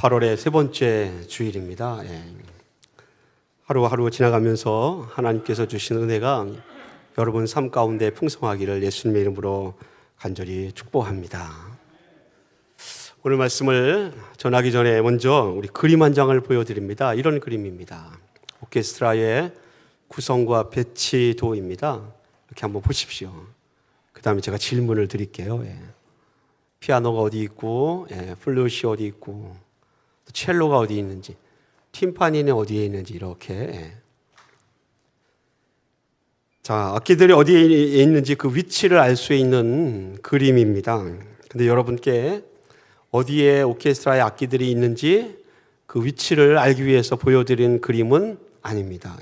8월의 세 번째 주일입니다. 하루하루 지나가면서 하나님께서 주신 은혜가 여러분 삶 가운데 풍성하기를 예수님의 이름으로 간절히 축복합니다. 오늘 말씀을 전하기 전에 먼저 우리 그림 한 장을 보여드립니다. 이런 그림입니다. 오케스트라의 구성과 배치도입니다. 이렇게 한번 보십시오. 그 다음에 제가 질문을 드릴게요. 피아노가 어디 있고, 플룻이 어디 있고, 또 첼로가 어디 있는지, 팀파니는 어디에 있는지 이렇게. 자, 악기들이 어디에 있는지 그 위치를 알 수 있는 그림입니다. 근데 여러분께 어디에 오케스트라의 악기들이 있는지 그 위치를 알기 위해서 보여드린 그림은 아닙니다.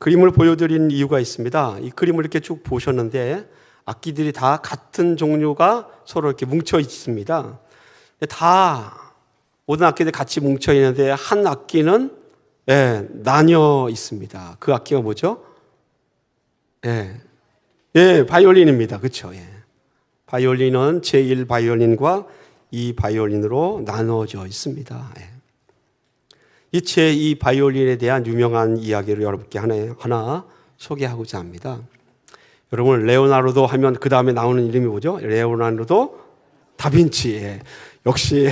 그림을 보여드린 이유가 있습니다. 이 그림을 이렇게 쭉 보셨는데 악기들이 다 같은 종류가 서로 이렇게 뭉쳐 있습니다. 다 모든 악기들이 같이 뭉쳐 있는데 한 악기는 나뉘어 있습니다. 그 악기가 뭐죠? 바이올린입니다. 그렇죠? 바이올린은 제1 바이올린과 2 바이올린으로 나눠져 있습니다. 이 제2 바이올린에 대한 유명한 이야기를 여러분께 하나 소개하고자 합니다. 여러분 레오나르도 하면 그 다음에 나오는 이름이 뭐죠? 레오나르도 다빈치. 역시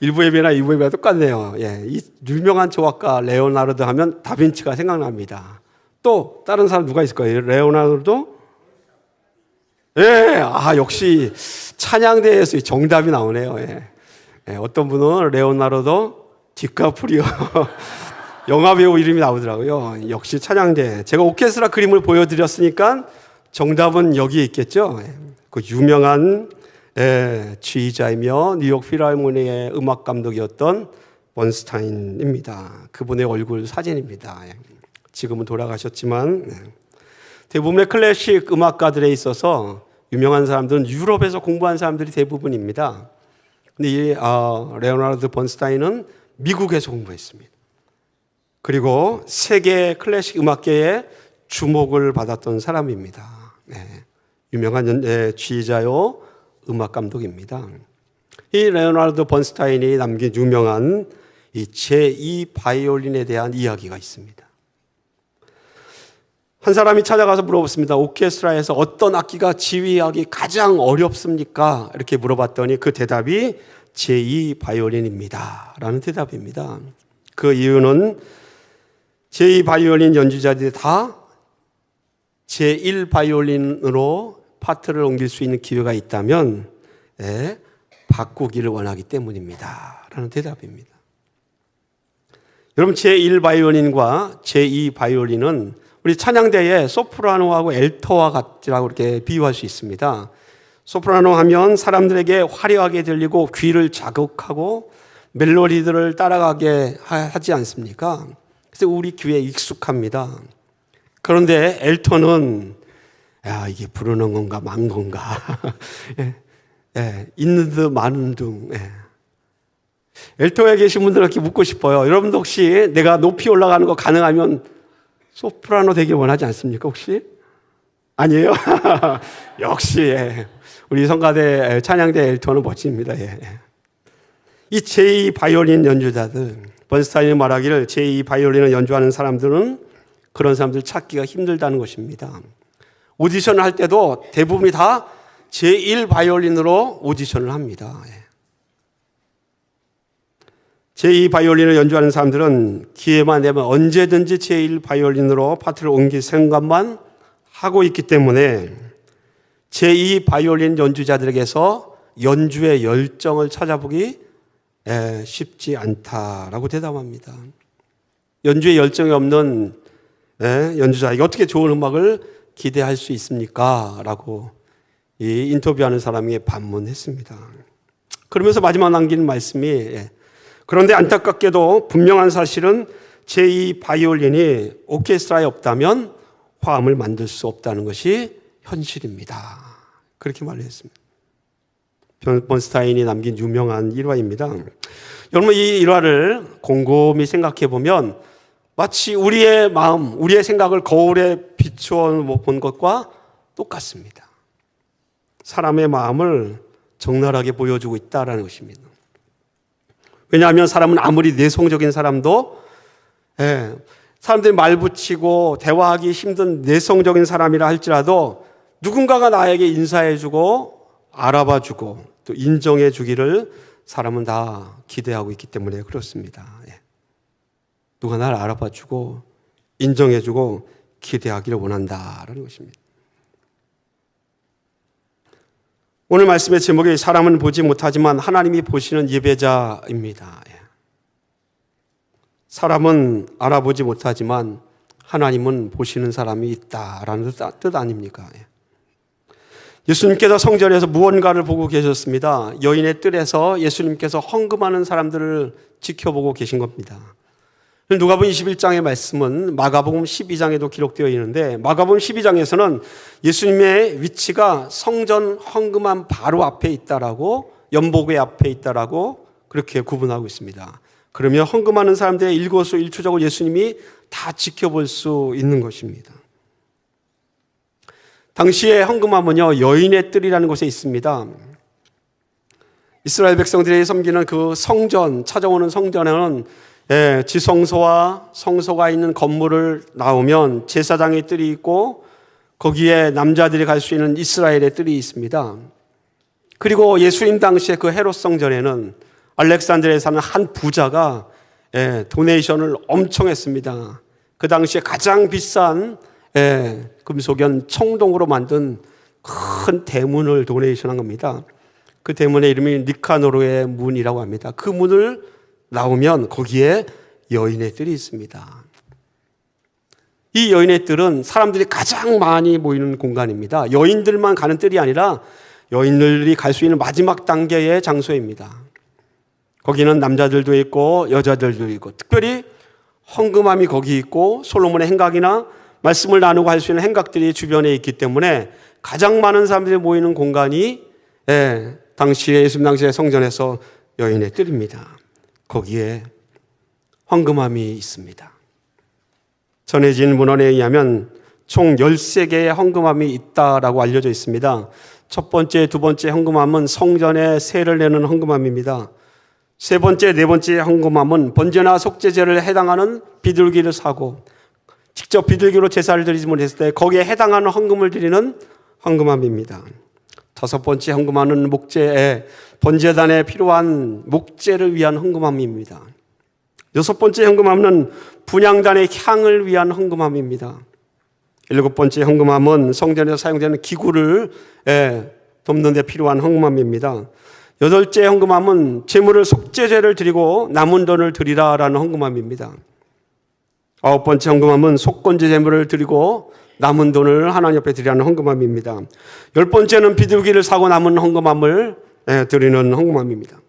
1부 예배나 2부 예배가 똑같네요. 이 유명한 조각가 레오나르도 하면 다빈치가 생각납니다. 또 다른 사람 누가 있을 거예요? 레오나르도? 역시 찬양대에서 정답이 나오네요. 어떤 분은 레오나르도 디카프리오 영화배우 이름이 나오더라고요. 역시 찬양대. 제가 오케스트라 그림을 보여드렸으니까 정답은 여기에 있겠죠. 그 유명한 지휘자이며 뉴욕 필하모니의 음악 감독이었던 번스타인입니다. 그분의 얼굴 사진입니다. 지금은 돌아가셨지만 대부분의 클래식 음악가들에 있어서 유명한 사람들은 유럽에서 공부한 사람들이 대부분입니다. 근데 이 레오나르도 번스타인은 미국에서 공부했습니다. 그리고 세계 클래식 음악계에 주목을 받았던 사람입니다. 유명한 지휘자요 음악 감독입니다. 이 레오나르도 번스타인이 남긴 유명한 이 제2 바이올린에 대한 이야기가 있습니다. 한 사람이 찾아가서 물어봤습니다. 오케스트라에서 어떤 악기가 지휘하기 가장 어렵습니까? 이렇게 물어봤더니 그 대답이 제2 바이올린입니다. 라는 대답입니다. 그 이유는 제2 바이올린 연주자들이 다 제1 바이올린으로 파트를 옮길 수 있는 기회가 있다면 바꾸기를 원하기 때문입니다. 라는 대답입니다. 여러분 제1 바이올린과 제2 바이올린은 우리 찬양대의 소프라노하고 엘토와 같이라고 이렇게 비유할 수 있습니다. 소프라노 하면 사람들에게 화려하게 들리고 귀를 자극하고 멜로디들을 따라가게 하지 않습니까? 그래서 우리 귀에 익숙합니다. 그런데 엘토는 이게 부르는 건가 만 건가 있는 듯 많은 둥. 엘토에 계신 분들 이렇게 묻고 싶어요. 여러분도 혹시 내가 높이 올라가는 거 가능하면 소프라노 되길 원하지 않습니까? 혹시? 아니에요? 역시 우리 성가대 찬양대 엘토는 멋집니다. 이 제2 바이올린 연주자들, 번스타인이 말하기를 제2 바이올린을 연주하는 사람들은 그런 사람들 찾기가 힘들다는 것입니다. 오디션을 할 때도 대부분이 다 제1 바이올린으로 오디션을 합니다. 제2 바이올린을 연주하는 사람들은 기회만 되면 언제든지 제1 바이올린으로 파트를 옮길 생각만 하고 있기 때문에 제2 바이올린 연주자들에게서 연주의 열정을 찾아보기 쉽지 않다라고 대답합니다. 연주에 열정이 없는 연주자에게 어떻게 좋은 음악을 기대할 수 있습니까? 라고 이 인터뷰하는 사람에게 반문했습니다. 그러면서 마지막 남기는 말씀이 그런데 안타깝게도 분명한 사실은 제2 바이올린이 오케스트라에 없다면 화음을 만들 수 없다는 것이 현실입니다. 그렇게 말했습니다. 번스타인이 남긴 유명한 일화입니다. 여러분 이 일화를 곰곰이 생각해 보면 마치 우리의 마음, 우리의 생각을 거울에 비추어 본 것과 똑같습니다. 사람의 마음을 적나라하게 보여주고 있다는 것입니다. 왜냐하면 사람은 아무리 내성적인 사람도 사람들이 말 붙이고 대화하기 힘든 내성적인 사람이라 할지라도 누군가가 나에게 인사해주고 알아봐주고 또 인정해주기를 사람은 다 기대하고 있기 때문에 그렇습니다. 누가 날 알아봐주고 인정해주고 기대하기를 원한다라는 것입니다. 오늘 말씀의 제목이 사람은 보지 못하지만 하나님이 보시는 예배자입니다. 사람은 알아보지 못하지만 하나님은 보시는 사람이 있다라는 뜻 아닙니까? 예수님께서 성전에서 무언가를 보고 계셨습니다. 여인의 뜰에서 예수님께서 헌금하는 사람들을 지켜보고 계신 겁니다. 누가복음 21장의 말씀은 마가복음 12장에도 기록되어 있는데 마가복음 12장에서는 예수님의 위치가 성전 헌금함 바로 앞에 있다라고 연복의 앞에 있다라고 그렇게 구분하고 있습니다. 그러면 헌금하는 사람들의 일거수일투족을 예수님이 다 지켜볼 수 있는 것입니다. 당시에 헌금함은요 여인의 뜰이라는 곳에 있습니다. 이스라엘 백성들이 섬기는 그 성전, 찾아오는 성전에는 지성소와 성소가 있는 건물을 나오면 제사장의 뜰이 있고 거기에 남자들이 갈 수 있는 이스라엘의 뜰이 있습니다. 그리고 예수님 당시에 그 헤롯 성전에는 알렉산드리아에 사는 한 부자가 도네이션을 엄청 했습니다. 그 당시에 가장 비싼 금속연 청동으로 만든 큰 대문을 도네이션한 겁니다. 그 대문의 이름이 니카노르의 문이라고 합니다. 그 문을 나오면 거기에 여인의 뜰이 있습니다. 이 여인의 뜰은 사람들이 가장 많이 모이는 공간입니다. 여인들만 가는 뜰이 아니라 여인들이 갈 수 있는 마지막 단계의 장소입니다. 거기는 남자들도 있고 여자들도 있고 특별히 헌금함이 거기 있고 솔로몬의 행각이나 말씀을 나누고 할 수 있는 행각들이 주변에 있기 때문에 가장 많은 사람들이 모이는 공간이 당시에 예수님 당시의 성전에서 여인의 뜰입니다. 거기에 헌금함이 있습니다. 전해진 문헌에 의하면 총 13개의 헌금함이 있다라고 알려져 있습니다. 첫 번째, 두 번째 헌금함은 성전에 세를 내는 헌금함입니다. 세 번째, 네 번째 헌금함은 번제나 속죄제를 해당하는 비둘기를 사고 직접 비둘기로 제사를 드리지 못했을 때 거기에 해당하는 헌금을 드리는 헌금함입니다. 다섯 번째 헌금함은 목재에 번제단에 필요한 목재를 위한 헌금함입니다. 여섯 번째 헌금함은 분향단의 향을 위한 헌금함입니다. 일곱 번째 헌금함은 성전에서 사용되는 기구를 덮는 데 필요한 헌금함입니다. 여덟째 헌금함은 제물을 속죄제를 드리고 남은 돈을 드리라라는 헌금함입니다. 아홉 번째 헌금함은 속건제 제물을 드리고 남은 돈을 하나님 앞에 드리라는 헌금함입니다. 열 번째는 비둘기를 사고 남은 헌금함을 드리는 헌금함입니다.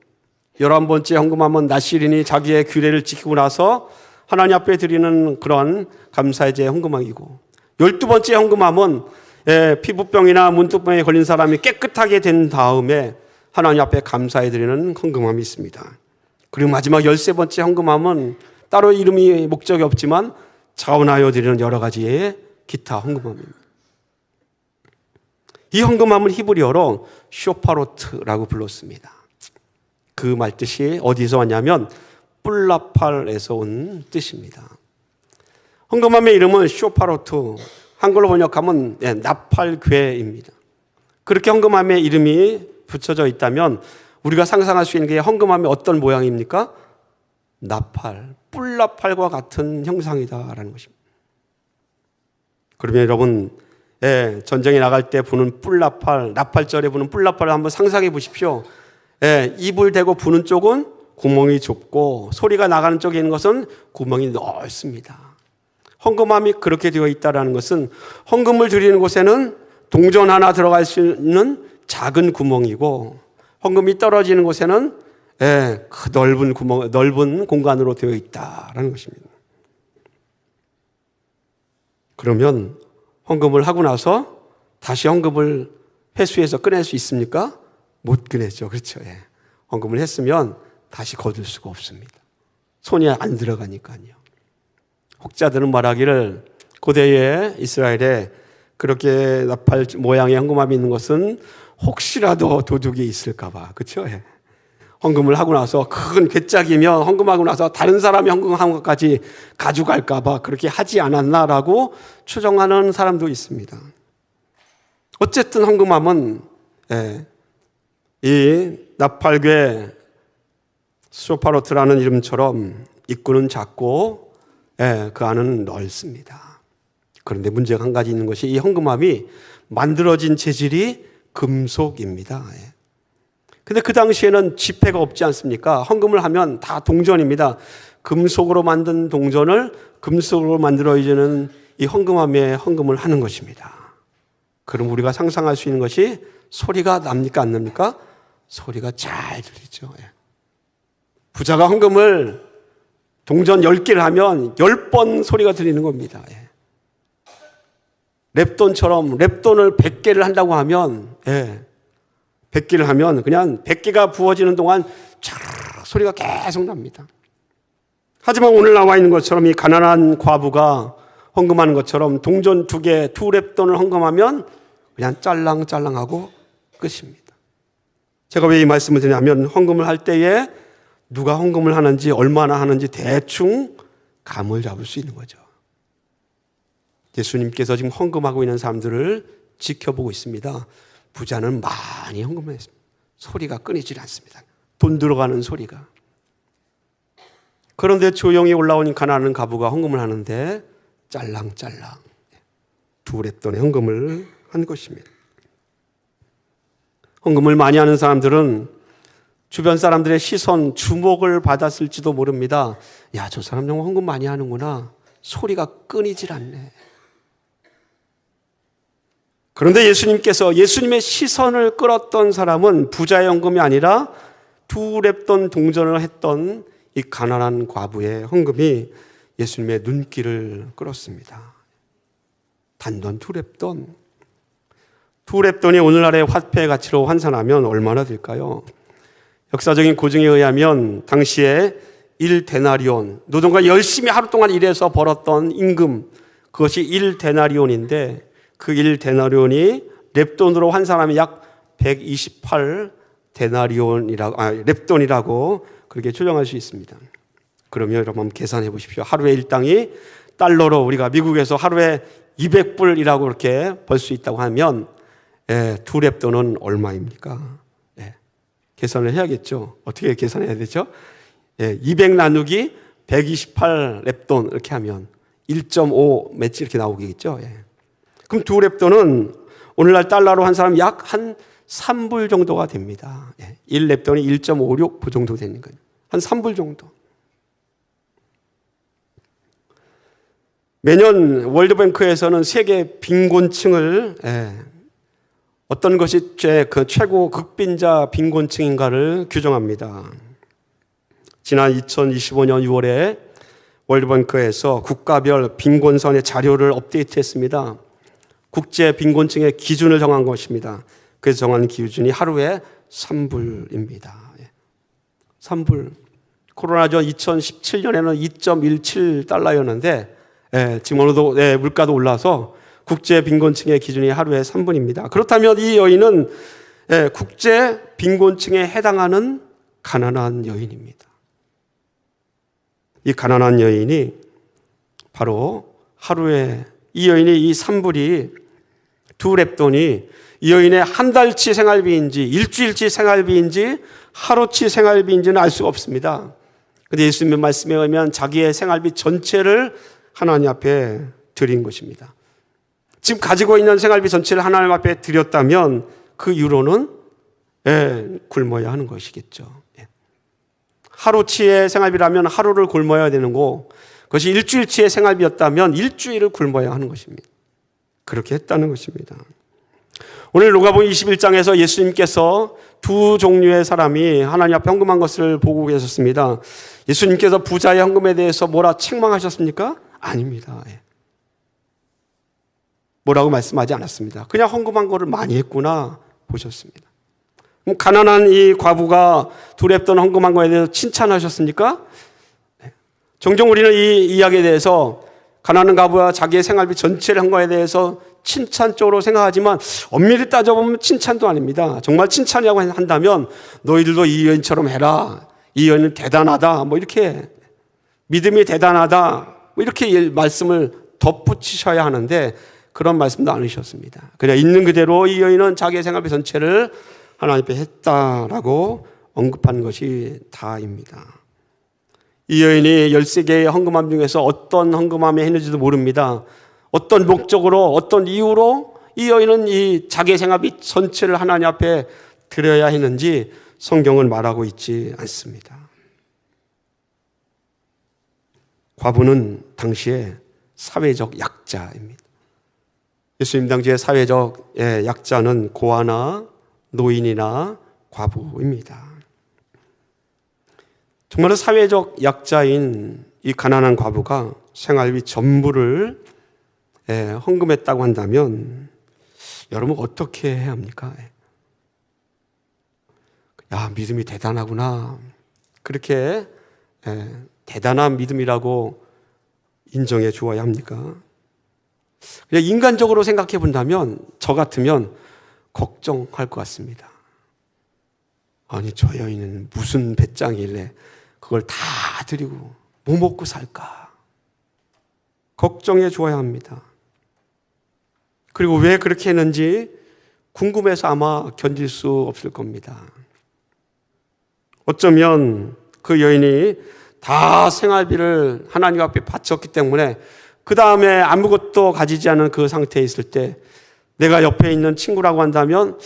11번째 헌금함은 나시린이 자기의 규례를 지키고 나서 하나님 앞에 드리는 그런 감사의 제 헌금함이고 12번째 헌금함은 피부병이나 문득병에 걸린 사람이 깨끗하게 된 다음에 하나님 앞에 감사해 드리는 헌금함이 있습니다. 그리고 마지막 13번째 헌금함은 따로 이름이 목적이 없지만 자원하여 드리는 여러 가지의 기타 헌금함입니다. 이 헌금함은 히브리어로 쇼파로트라고 불렀습니다. 그 말 뜻이 어디서 왔냐면 뿔라팔에서 온 뜻입니다. 헌금함의 이름은 쇼파로트, 한글로 번역하면 나팔괴입니다. 그렇게 헌금함의 이름이 붙여져 있다면 우리가 상상할 수 있는 게 헌금함이 어떤 모양입니까? 나팔, 뿔나팔과 같은 형상이다라는 것입니다. 그러면 여러분 전쟁에 나갈 때 부는 뿔나팔, 나팔절에 부는 뿔나팔을 한번 상상해 보십시오. 입을 대고 부는 쪽은 구멍이 좁고 소리가 나가는 쪽에 있는 것은 구멍이 넓습니다. 헌금함이 그렇게 되어 있다는 것은 헌금을 드리는 곳에는 동전 하나 들어갈 수 있는 작은 구멍이고 헌금이 떨어지는 곳에는 그 넓은 공간으로 되어 있다는 것입니다. 그러면 헌금을 하고 나서 다시 헌금을 회수해서 꺼낼 수 있습니까? 못 꺼내죠. 그렇죠. 헌금을 했으면 다시 거둘 수가 없습니다. 손이 안 들어가니까요. 혹자들은 말하기를 고대의 이스라엘에 그렇게 나팔 모양의 헌금함이 있는 것은 혹시라도 도둑이 있을까 봐. 그렇죠? 헌금을 하고 나서 큰 괴짝이면 헌금하고 나서 다른 사람이 헌금한 것까지 가져갈까 봐 그렇게 하지 않았나라고 추정하는 사람도 있습니다. 어쨌든 헌금함은 이 나팔괴 소파로트라는 이름처럼 입구는 작고 그 안은 넓습니다. 그런데 문제가 한 가지 있는 것이 이 헌금함이 만들어진 재질이 금속입니다. 근데 그 당시에는 지폐가 없지 않습니까? 헌금을 하면 다 동전입니다. 금속으로 만든 동전을 금속으로 만들어지는 이 헌금함에 헌금을 하는 것입니다. 그럼 우리가 상상할 수 있는 것이 소리가 납니까? 안 납니까? 소리가 잘 들리죠. 부자가 헌금을 동전 10개를 하면 10번 소리가 들리는 겁니다. 랩돈처럼 랩돈을 100개를 한다고 하면 100개를 하면 그냥 100개가 부어지는 동안 촤르르 소리가 계속 납니다. 하지만 오늘 나와 있는 것처럼 이 가난한 과부가 헌금하는 것처럼 동전 2개, 2랩돈을 헌금하면 그냥 짤랑짤랑하고 끝입니다. 제가 왜 이 말씀을 드리냐면 헌금을 할 때에 누가 헌금을 하는지 얼마나 하는지 대충 감을 잡을 수 있는 거죠. 예수님께서 지금 헌금하고 있는 사람들을 지켜보고 있습니다. 부자는 많이 헌금을 했습니다. 소리가 끊이질 않습니다. 돈 들어가는 소리가. 그런데 조용히 올라오는 가난한 과부가 헌금을 하는데 짤랑짤랑 2랩돈의 헌금을 한 것입니다. 헌금을 많이 하는 사람들은 주변 사람들의 시선, 주목을 받았을지도 모릅니다. 야, 저 사람 정말 헌금 많이 하는구나. 소리가 끊이질 않네. 그런데 예수님께서 예수님의 시선을 끌었던 사람은 부자의 헌금이 아니라 2랩돈 동전을 했던 이 가난한 과부의 헌금이 예수님의 눈길을 끌었습니다. 단돈 2랩돈. 2랩돈이 오늘날의 화폐 가치로 환산하면 얼마나 될까요? 역사적인 고증에 의하면 당시에 1데나리온, 노동가 열심히 하루 동안 일해서 벌었던 임금, 그것이 1데나리온인데 그 1데나리온이 랩돈으로 환산하면 약 128랩돈이라고 그렇게 추정할 수 있습니다. 그러면 여러분 계산해 보십시오. 하루의 일당이 달러로 우리가 미국에서 하루에 200불이라고 이렇게 벌 수 있다고 하면 2랩돈은 얼마입니까? 계산을 해야겠죠. 어떻게 계산해야 되죠? 200 나누기 128랩돈 이렇게 하면 1.5 매치 이렇게 나오겠죠. 그럼 2랩돈은 오늘날 달러로 한 사람 약 한 3불 정도가 됩니다. 1랩돈이 1.56불 정도 되는 거예요. 한 3불 정도. 매년 월드뱅크에서는 세계 빈곤층을 어떤 것이 최고 극빈자 빈곤층인가를 규정합니다. 지난 2025년 6월에 월드뱅크에서 국가별 빈곤선의 자료를 업데이트했습니다. 국제 빈곤층의 기준을 정한 것입니다. 그래서 정한 기준이 하루에 3불입니다. 3불. 코로나 전 2017년에는 2.17달러였는데 지금 어느덧 물가도 올라서 국제 빈곤층의 기준이 하루에 3불입니다. 그렇다면 이 여인은 국제 빈곤층에 해당하는 가난한 여인입니다. 이 가난한 여인이 바로 하루에 이 여인의 이 3불이 2랩돈이 이 여인의 한 달치 생활비인지 일주일치 생활비인지 하루치 생활비인지는 알 수가 없습니다. 그런데 예수님의 말씀에 의하면 자기의 생활비 전체를 하나님 앞에 드린 것입니다. 지금 가지고 있는 생활비 전체를 하나님 앞에 드렸다면 그 이유로는 굶어야 하는 것이겠죠. 하루치의 생활비라면 하루를 굶어야 되는 거고 그것이 일주일치의 생활비였다면 일주일을 굶어야 하는 것입니다. 그렇게 했다는 것입니다. 오늘 누가복음 21장에서 예수님께서 두 종류의 사람이 하나님 앞에 헌금한 것을 보고 계셨습니다. 예수님께서 부자의 헌금에 대해서 뭐라 책망하셨습니까? 아닙니다. 뭐라고 말씀하지 않았습니다. 그냥 헌금한 거를 많이 했구나 보셨습니다. 그럼 가난한 이 과부가 2랩돈 헌금한 거에 대해서 칭찬하셨습니까? 종종 우리는 이 이야기에 대해서 가난한 과부가 자기의 생활비 전체를 한 거에 대해서 칭찬적으로 생각하지만 엄밀히 따져보면 칭찬도 아닙니다. 정말 칭찬이라고 한다면 너희들도 이 여인처럼 해라. 이 여인은 대단하다. 뭐 이렇게 믿음이 대단하다. 뭐 이렇게 말씀을 덧붙이셔야 하는데 그런 말씀도 안 하셨습니다. 그냥 있는 그대로 이 여인은 자기의 생활 전체를 하나님 앞에 했다라고 언급한 것이 다입니다. 이 여인이 13개의 헌금함 중에서 어떤 헌금함에 했는지도 모릅니다. 어떤 목적으로 어떤 이유로 이 여인은 이 자기의 생활비 전체를 하나님 앞에 드려야 했는지 성경은 말하고 있지 않습니다. 과부는 당시에 사회적 약자입니다. 예수님 당시의 사회적 약자는 고아나 노인이나 과부입니다. 정말로 사회적 약자인 이 가난한 과부가 생활비 전부를 헌금했다고 한다면 여러분 어떻게 해야 합니까? 야, 믿음이 대단하구나. 그렇게 대단한 믿음이라고 인정해 주어야 합니까? 그냥 인간적으로 생각해 본다면 저 같으면 걱정할 것 같습니다. 아니 저 여인은 무슨 배짱이길래 그걸 다 드리고 뭐 먹고 살까? 걱정해 주어야 합니다. 그리고 왜 그렇게 했는지 궁금해서 아마 견딜 수 없을 겁니다. 어쩌면 그 여인이 다 생활비를 하나님 앞에 바쳤기 때문에 그 다음에 아무것도 가지지 않은 그 상태에 있을 때 내가 옆에 있는 친구라고 한다면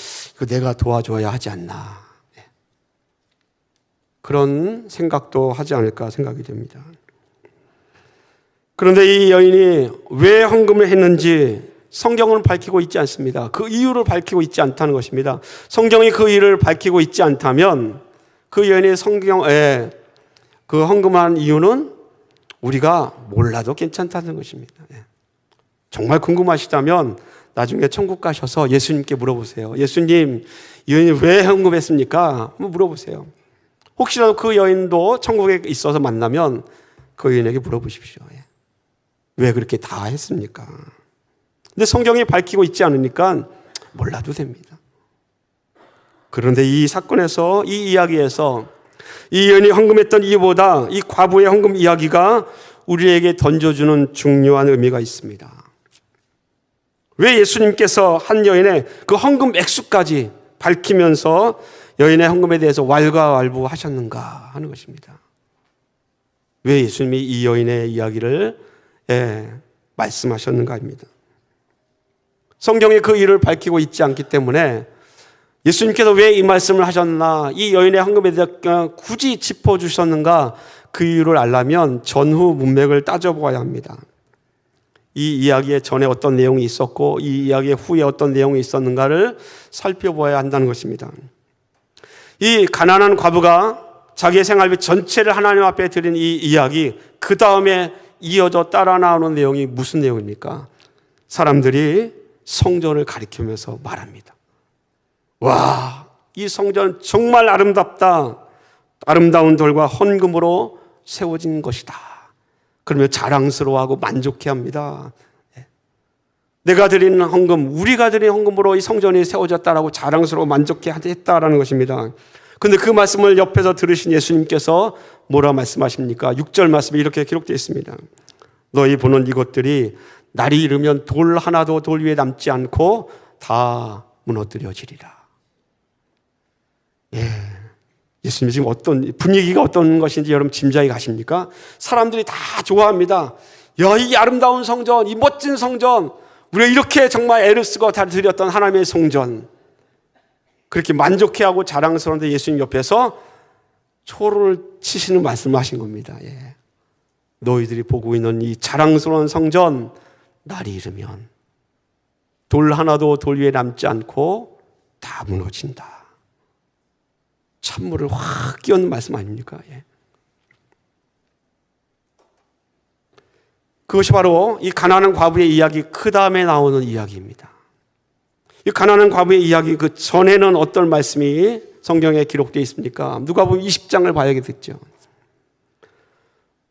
내가 도와줘야 하지 않나. 그런 생각도 하지 않을까 생각이 됩니다. 그런데 이 여인이 왜 헌금을 했는지 성경은 밝히고 있지 않습니다. 그 이유를 밝히고 있지 않다는 것입니다. 성경이 그 이유를 밝히고 있지 않다면 그 여인이 성경에 그 헌금한 이유는 우리가 몰라도 괜찮다는 것입니다. 정말 궁금하시다면 나중에 천국 가셔서 예수님께 물어보세요. 예수님, 이 여인이 왜 헌금했습니까? 한번 물어보세요. 혹시라도 그 여인도 천국에 있어서 만나면 그 여인에게 물어보십시오. 왜 그렇게 다 했습니까? 근데 성경이 밝히고 있지 않으니까 몰라도 됩니다. 그런데 이 사건에서, 이 이야기에서 이 여인이 헌금했던 이유보다 이 과부의 헌금 이야기가 우리에게 던져주는 중요한 의미가 있습니다. 왜 예수님께서 한 여인의 그 헌금 액수까지 밝히면서 여인의 헌금에 대해서 왈가왈부하셨는가 하는 것입니다. 왜 예수님이 이 여인의 이야기를 말씀하셨는가 합니다. 성경에 그 일을 밝히고 있지 않기 때문에 예수님께서 왜 이 말씀을 하셨나, 이 여인의 헌금에 대해 굳이 짚어주셨는가, 그 이유를 알려면 전후 문맥을 따져보아야 합니다. 이 이야기의 전에 어떤 내용이 있었고 이 이야기의 후에 어떤 내용이 있었는가를 살펴보아야 한다는 것입니다. 이 가난한 과부가 자기의 생활비 전체를 하나님 앞에 드린 이 이야기, 그 다음에 이어져 따라 나오는 내용이 무슨 내용입니까? 사람들이 성전을 가리키면서 말합니다. 와, 이 성전 정말 아름답다. 아름다운 돌과 헌금으로 세워진 것이다. 그러면 자랑스러워하고 만족해합니다. 내가 드린 헌금, 우리가 드린 헌금으로 이 성전이 세워졌다라고 자랑스러워 만족해했다라는 것입니다. 그런데 그 말씀을 옆에서 들으신 예수님께서 뭐라 말씀하십니까? 6절 말씀에 이렇게 기록되어 있습니다. 너희 보는 이것들이 날이 이르면 돌 하나도 돌 위에 남지 않고 다 무너뜨려지리라. 예수님 지금 어떤 분위기가 어떤 것인지 여러분 짐작이 가십니까? 사람들이 다 좋아합니다. 야, 이 아름다운 성전, 이 멋진 성전, 우리가 이렇게 정말 애를 쓰고 다 드렸던 하나님의 성전, 그렇게 만족해하고 자랑스러운데 예수님 옆에서 초를 치시는 말씀을 하신 겁니다. 너희들이 보고 있는 이 자랑스러운 성전, 날이 이르면 돌 하나도 돌 위에 남지 않고 다 무너진다. 찬물을 확 끼얹는 말씀 아닙니까? 그것이 바로 이 가난한 과부의 이야기 그 다음에 나오는 이야기입니다. 이 가난한 과부의 이야기 그 전에는 어떤 말씀이 성경에 기록되어 있습니까? 누가복음 20장을 봐야겠죠.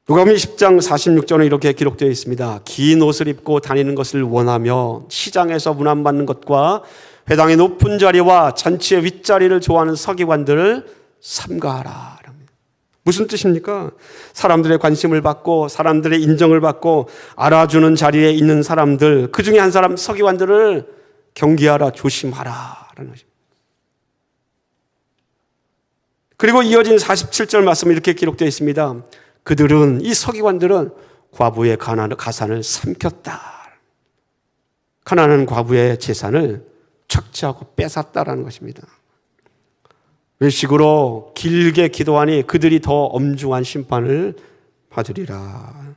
누가복음 10장 46절은 이렇게 기록되어 있습니다. 긴 옷을 입고 다니는 것을 원하며 시장에서 문안받는 것과 회당의 높은 자리와 잔치의 윗자리를 좋아하는 서기관들을 삼가하라. 무슨 뜻입니까? 사람들의 관심을 받고 사람들의 인정을 받고 알아주는 자리에 있는 사람들, 그 중에 한 사람 서기관들을 경계하라, 조심하라 라는 것입니다. 그리고 이어진 47절 말씀은 이렇게 기록되어 있습니다. 그들은, 이 서기관들은 과부의 가산을 삼켰다. 가난한 과부의 재산을 착취하고 뺏었다라는 것입니다. 외식으로 길게 기도하니 그들이 더 엄중한 심판을 받으리라.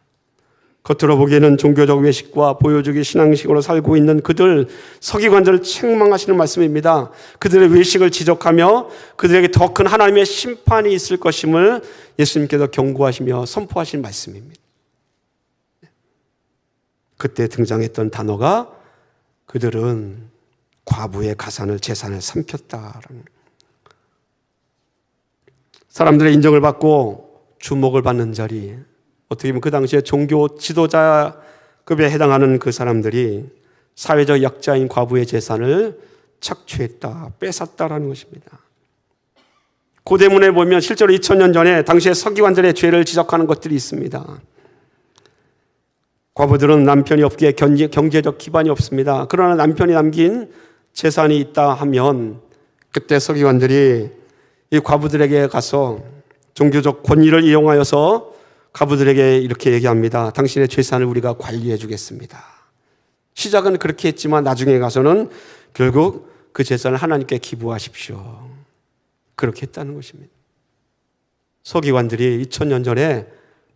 겉으로 보기에는 종교적 외식과 보여주기 신앙식으로 살고 있는 그들, 서기관들을 책망하시는 말씀입니다. 그들의 외식을 지적하며 그들에게 더 큰 하나님의 심판이 있을 것임을 예수님께서 경고하시며 선포하신 말씀입니다. 그때 등장했던 단어가 그들은 과부의 가산을, 재산을 삼켰다라는, 사람들의 인정을 받고 주목을 받는 자리, 어떻게 보면 그 당시에 종교 지도자급에 해당하는 그 사람들이 사회적 약자인 과부의 재산을 착취했다, 뺏었다라는 것입니다. 고대문에 보면 실제로 2000년 전에 당시의 서기관들의 죄를 지적하는 것들이 있습니다. 과부들은 남편이 없기에 경제적 기반이 없습니다. 그러나 남편이 남긴 재산이 있다 하면 그때 서기관들이 이 과부들에게 가서 종교적 권위를 이용하여서 과부들에게 이렇게 얘기합니다. 당신의 재산을 우리가 관리해 주겠습니다. 시작은 그렇게 했지만 나중에 가서는 결국 그 재산을 하나님께 기부하십시오. 그렇게 했다는 것입니다. 서기관들이 2000년 전에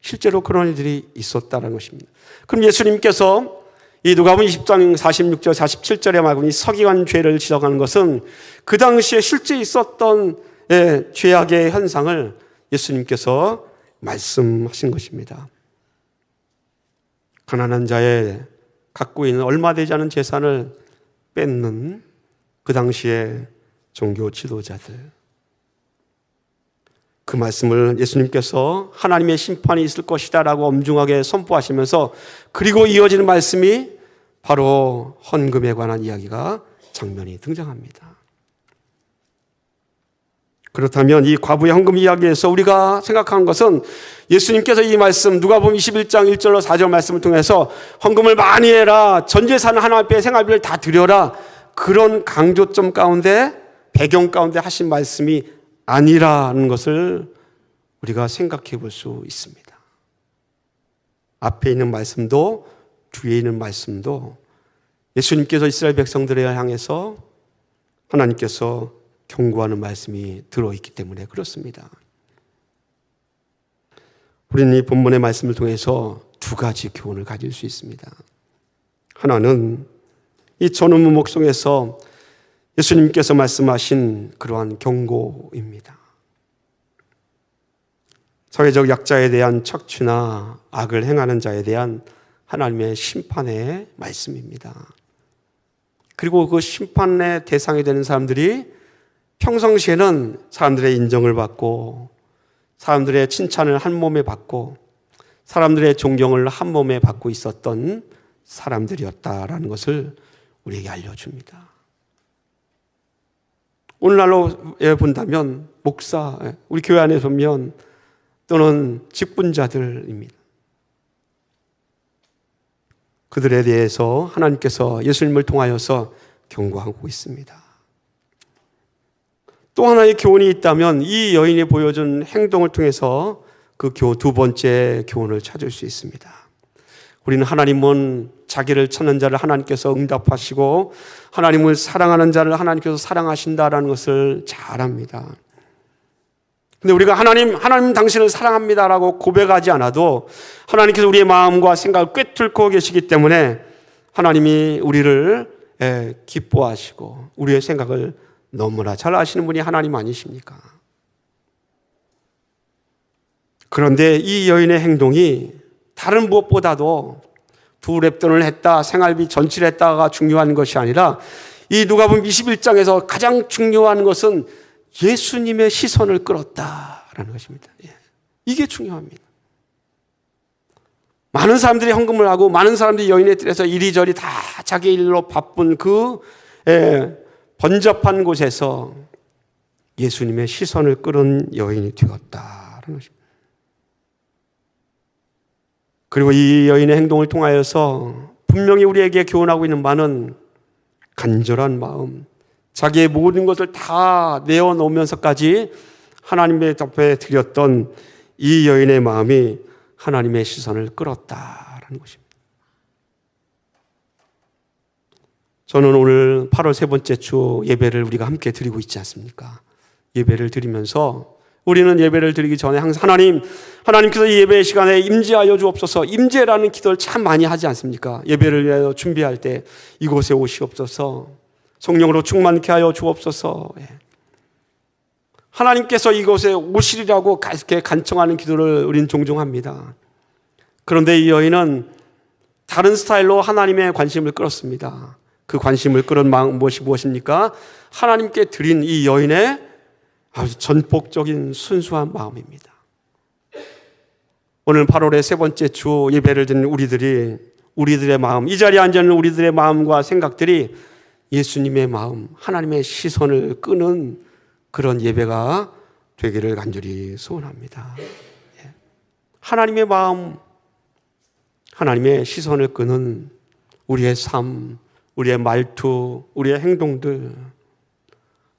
실제로 그런 일들이 있었다는 것입니다. 그럼 예수님께서 이 누가복음 20장 46절 47절에 말하는 이 서기관 죄를 지적하는 것은 그 당시에 실제 있었던 죄악의 현상을 예수님께서 말씀하신 것입니다. 가난한 자의 갖고 있는 얼마 되지 않은 재산을 뺏는 그 당시의 종교 지도자들, 그 말씀을 예수님께서 하나님의 심판이 있을 것이다 라고 엄중하게 선포하시면서, 그리고 이어지는 말씀이 바로 헌금에 관한 이야기가 장면이 등장합니다. 그렇다면 이 과부의 헌금 이야기에서 우리가 생각하는 것은 예수님께서 이 말씀 누가복음 21장 1절로 4절 말씀을 통해서 헌금을 많이 해라, 전 재산을 하나님 앞에 생활비를 다 드려라, 그런 강조점 가운데, 배경 가운데 하신 말씀이 아니라는 것을 우리가 생각해 볼 수 있습니다. 앞에 있는 말씀도 뒤에 있는 말씀도 예수님께서 이스라엘 백성들을 향해서 하나님께서 경고하는 말씀이 들어있기 때문에 그렇습니다. 우리는 이 본문의 말씀을 통해서 두 가지 교훈을 가질 수 있습니다. 하나는 이 전원문 목송에서 예수님께서 말씀하신 그러한 경고입니다. 사회적 약자에 대한 착취나 악을 행하는 자에 대한 하나님의 심판의 말씀입니다. 그리고 그 심판의 대상이 되는 사람들이 평상시에는 사람들의 인정을 받고 사람들의 칭찬을 한 몸에 받고 사람들의 존경을 한 몸에 받고 있었던 사람들이었다라는 것을 우리에게 알려줍니다. 오늘날로 본다면 목사, 우리 교회 안에 보면 또는 직분자들입니다. 그들에 대해서 하나님께서 예수님을 통하여서 경고하고 있습니다. 또 하나의 교훈이 있다면 이 여인이 보여준 행동을 통해서 그 두 번째 교훈을 찾을 수 있습니다. 우리는 하나님은 자기를 찾는 자를 하나님께서 응답하시고 하나님을 사랑하는 자를 하나님께서 사랑하신다라는 것을 잘 압니다. 근데 우리가 하나님 당신을 사랑합니다라고 고백하지 않아도 하나님께서 우리의 마음과 생각을 꿰뚫고 계시기 때문에 하나님이 우리를 기뻐하시고 우리의 생각을 너무나 잘 아시는 분이 하나님 아니십니까? 그런데 이 여인의 행동이 다른 무엇보다도 두 랩돈을 했다, 생활비 전치를 했다가 중요한 것이 아니라 이 누가복음 21장에서 가장 중요한 것은 예수님의 시선을 끌었다라는 것입니다. 이게 중요합니다. 많은 사람들이 헌금을 하고 많은 사람들이 여인의 뜰에서 이리저리 다 자기 일로 바쁜 그 번잡한 곳에서 예수님의 시선을 끄는 여인이 되었다라는 것입니다. 그리고 이 여인의 행동을 통하여서 분명히 우리에게 교훈하고 있는 바는 간절한 마음, 자기의 모든 것을 다 내어놓으면서까지 하나님의 앞에 드렸던 이 여인의 마음이 하나님의 시선을 끌었다라는 것입니다. 저는 오늘 8월 세 번째 주 예배를 우리가 함께 드리고 있지 않습니까? 예배를 드리면서 우리는 예배를 드리기 전에 항상 하나님께서 이 예배의 시간에 임재하여 주옵소서, 임재라는 기도를 참 많이 하지 않습니까? 예배를 위하여 준비할 때 이곳에 오시옵소서, 성령으로 충만케 하여 주옵소서. 하나님께서 이곳에 오시리라고 이렇게 간청하는 기도를 우리는 종종 합니다. 그런데 이 여인은 다른 스타일로 하나님의 관심을 끌었습니다. 그 관심을 끌은 마음 무엇입니까? 하나님께 드린 이 여인의 아주 전폭적인 순수한 마음입니다. 오늘 8월의 세 번째 주 예배를 드린 우리들의 마음, 이 자리에 앉아 있는 우리들의 마음과 생각들이 예수님의 마음, 하나님의 시선을 끄는 그런 예배가 되기를 간절히 소원합니다. 하나님의 마음, 하나님의 시선을 끄는 우리의 삶, 우리의 말투, 우리의 행동들,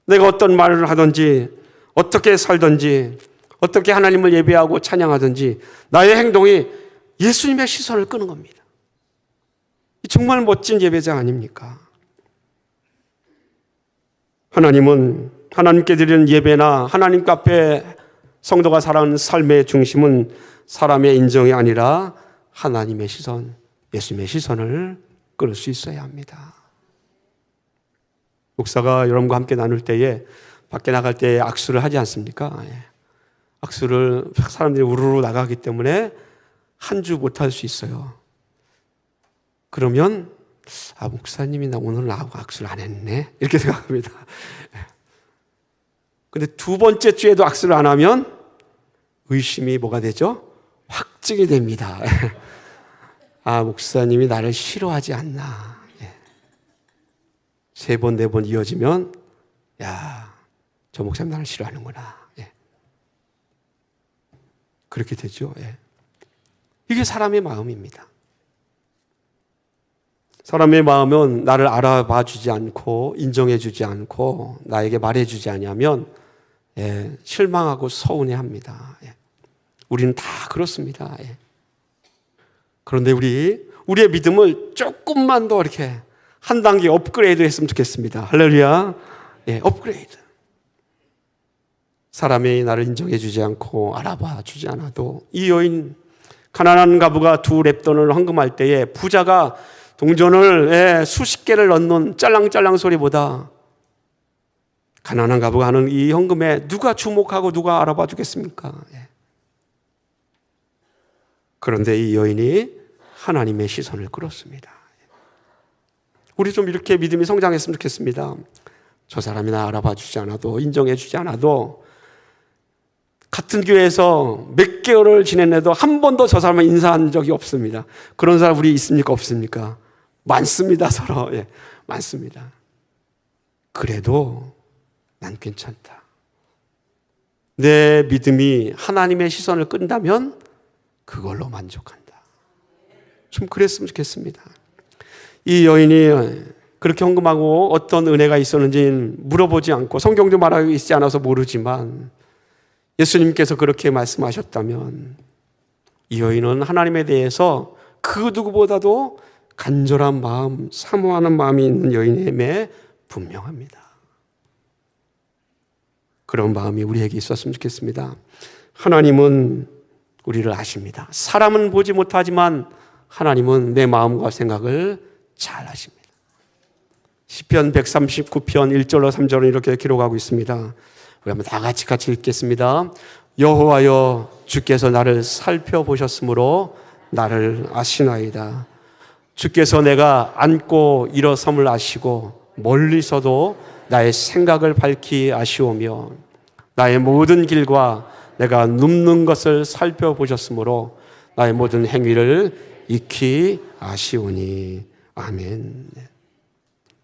내가 어떤 말을 하든지 어떻게 살든지 어떻게 하나님을 예배하고 찬양하든지 나의 행동이 예수님의 시선을 끄는 겁니다. 정말 멋진 예배자 아닙니까? 하나님은 하나님께 드리는 예배나 하나님 앞에 성도가 살아가는 삶의 중심은 사람의 인정이 아니라 하나님의 시선, 예수님의 시선을 끌을 수 있어야 합니다. 목사가 여러분과 함께 나눌 때에 밖에 나갈 때 악수를 하지 않습니까? 악수를 사람들이 우르르 나가기 때문에 한 주 못할 수 있어요. 그러면 목사님이 나 오늘 나하고 악수를 안 했네 이렇게 생각합니다. 근데 두 번째 주에도 악수를 안 하면 의심이 뭐가 되죠? 확증이 됩니다. 목사님이 나를 싫어하지 않나. 세 번, 네 번 이어지면 저 목사님 나를 싫어하는구나. 그렇게 되죠. 이게 사람의 마음입니다. 사람의 마음은 나를 알아봐 주지 않고 인정해 주지 않고 나에게 말해 주지 않으면 실망하고 서운해합니다. 우리는 다 그렇습니다. 그런데 우리의 믿음을 조금만 더 이렇게 한 단계 업그레이드 했으면 좋겠습니다. 할렐루야. 업그레이드. 사람이 나를 인정해 주지 않고 알아봐 주지 않아도 이 여인, 가난한 가부가 두 렙돈을 헌금할 때에 부자가 동전을 수십 개를 넣는 짤랑짤랑 소리보다 가난한 가부가 하는 이 헌금에 누가 주목하고 누가 알아봐 주겠습니까? 그런데 이 여인이 하나님의 시선을 끌었습니다. 우리 좀 이렇게 믿음이 성장했으면 좋겠습니다. 저 사람이 나 알아봐 주지 않아도 인정해 주지 않아도 같은 교회에서 몇 개월을 지냈는데도 한 번도 저 사람을 인사한 적이 없습니다. 그런 사람 우리 있습니까? 없습니까? 많습니다. 서로. 많습니다. 그래도 난 괜찮다. 내 믿음이 하나님의 시선을 끈다면 그걸로 만족한다. 좀 그랬으면 좋겠습니다. 이 여인이 그렇게 헌금하고 어떤 은혜가 있었는지 물어보지 않고 성경도 말하고 있지 않아서 모르지만 예수님께서 그렇게 말씀하셨다면 이 여인은 하나님에 대해서 그 누구보다도 간절한 마음, 사모하는 마음이 있는 여인임에 분명합니다. 그런 마음이 우리에게 있었으면 좋겠습니다. 하나님은 우리를 아십니다. 사람은 보지 못하지만 하나님은 내 마음과 생각을 잘 아십니다. 시편 139편 1절로 3절은 이렇게 기록하고 있습니다. 우리 한번 다 같이 읽겠습니다. 여호와여 주께서 나를 살펴보셨으므로 나를 아시나이다. 주께서 내가 앉고 일어섬을 아시고 멀리서도 나의 생각을 밝히 아시오며 나의 모든 길과 내가 눕는 것을 살펴보셨으므로 나의 모든 행위를 익히 아시오니. 아멘.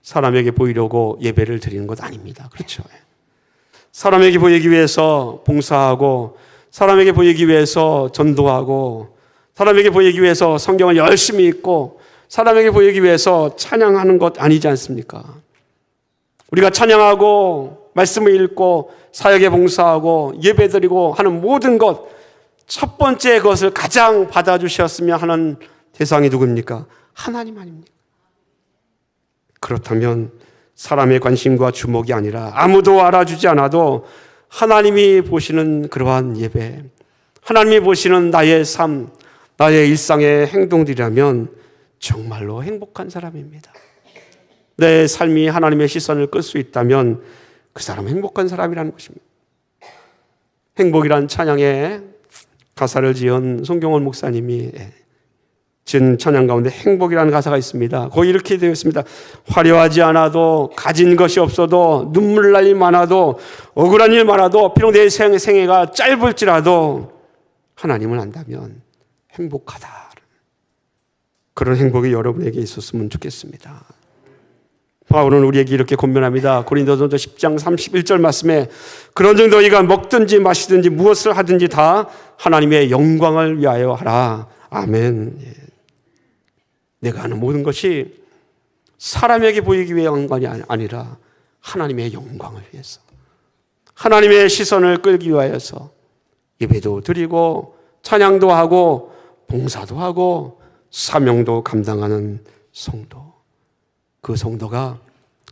사람에게 보이려고 예배를 드리는 것 아닙니다. 그렇죠? 사람에게 보이기 위해서 봉사하고, 사람에게 보이기 위해서 전도하고, 사람에게 보이기 위해서 성경을 열심히 읽고, 사람에게 보이기 위해서 찬양하는 것 아니지 않습니까? 우리가 찬양하고 말씀을 읽고 사역에 봉사하고 예배드리고 하는 모든 것, 첫 번째 것을 가장 받아주셨으며 하는 대상이 누굽니까? 하나님 아닙니까? 그렇다면 사람의 관심과 주목이 아니라 아무도 알아주지 않아도 하나님이 보시는 그러한 예배, 하나님이 보시는 나의 삶, 나의 일상의 행동들이라면 정말로 행복한 사람입니다. 내 삶이 하나님의 시선을 끌 수 있다면 그 사람은 행복한 사람이라는 것입니다. 행복이란 찬양의 가사를 지은 송경원 목사님이 지은 찬양 가운데 행복이라는 가사가 있습니다. 거기 이렇게 되어 있습니다. 화려하지 않아도, 가진 것이 없어도, 눈물 날 일 많아도, 억울한 일 많아도, 비록 내 생애가 짧을지라도 하나님을 안다면 행복하다. 그런 행복이 여러분에게 있었으면 좋겠습니다. 바울은 우리에게 이렇게 권면합니다. 고린도전서 10장 31절 말씀에 그런즉 너희가 먹든지 마시든지 무엇을 하든지 다 하나님의 영광을 위하여 하라. 아멘. 내가 하는 모든 것이 사람에게 보이기 위한 것이 아니라 하나님의 영광을 위해서, 하나님의 시선을 끌기 위하여서 예배도 드리고 찬양도 하고 봉사도 하고 사명도 감당하는 성도, 그 성도가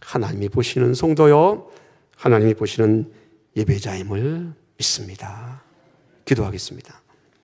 하나님이 보시는 성도요, 하나님이 보시는 예배자임을 믿습니다. 기도하겠습니다.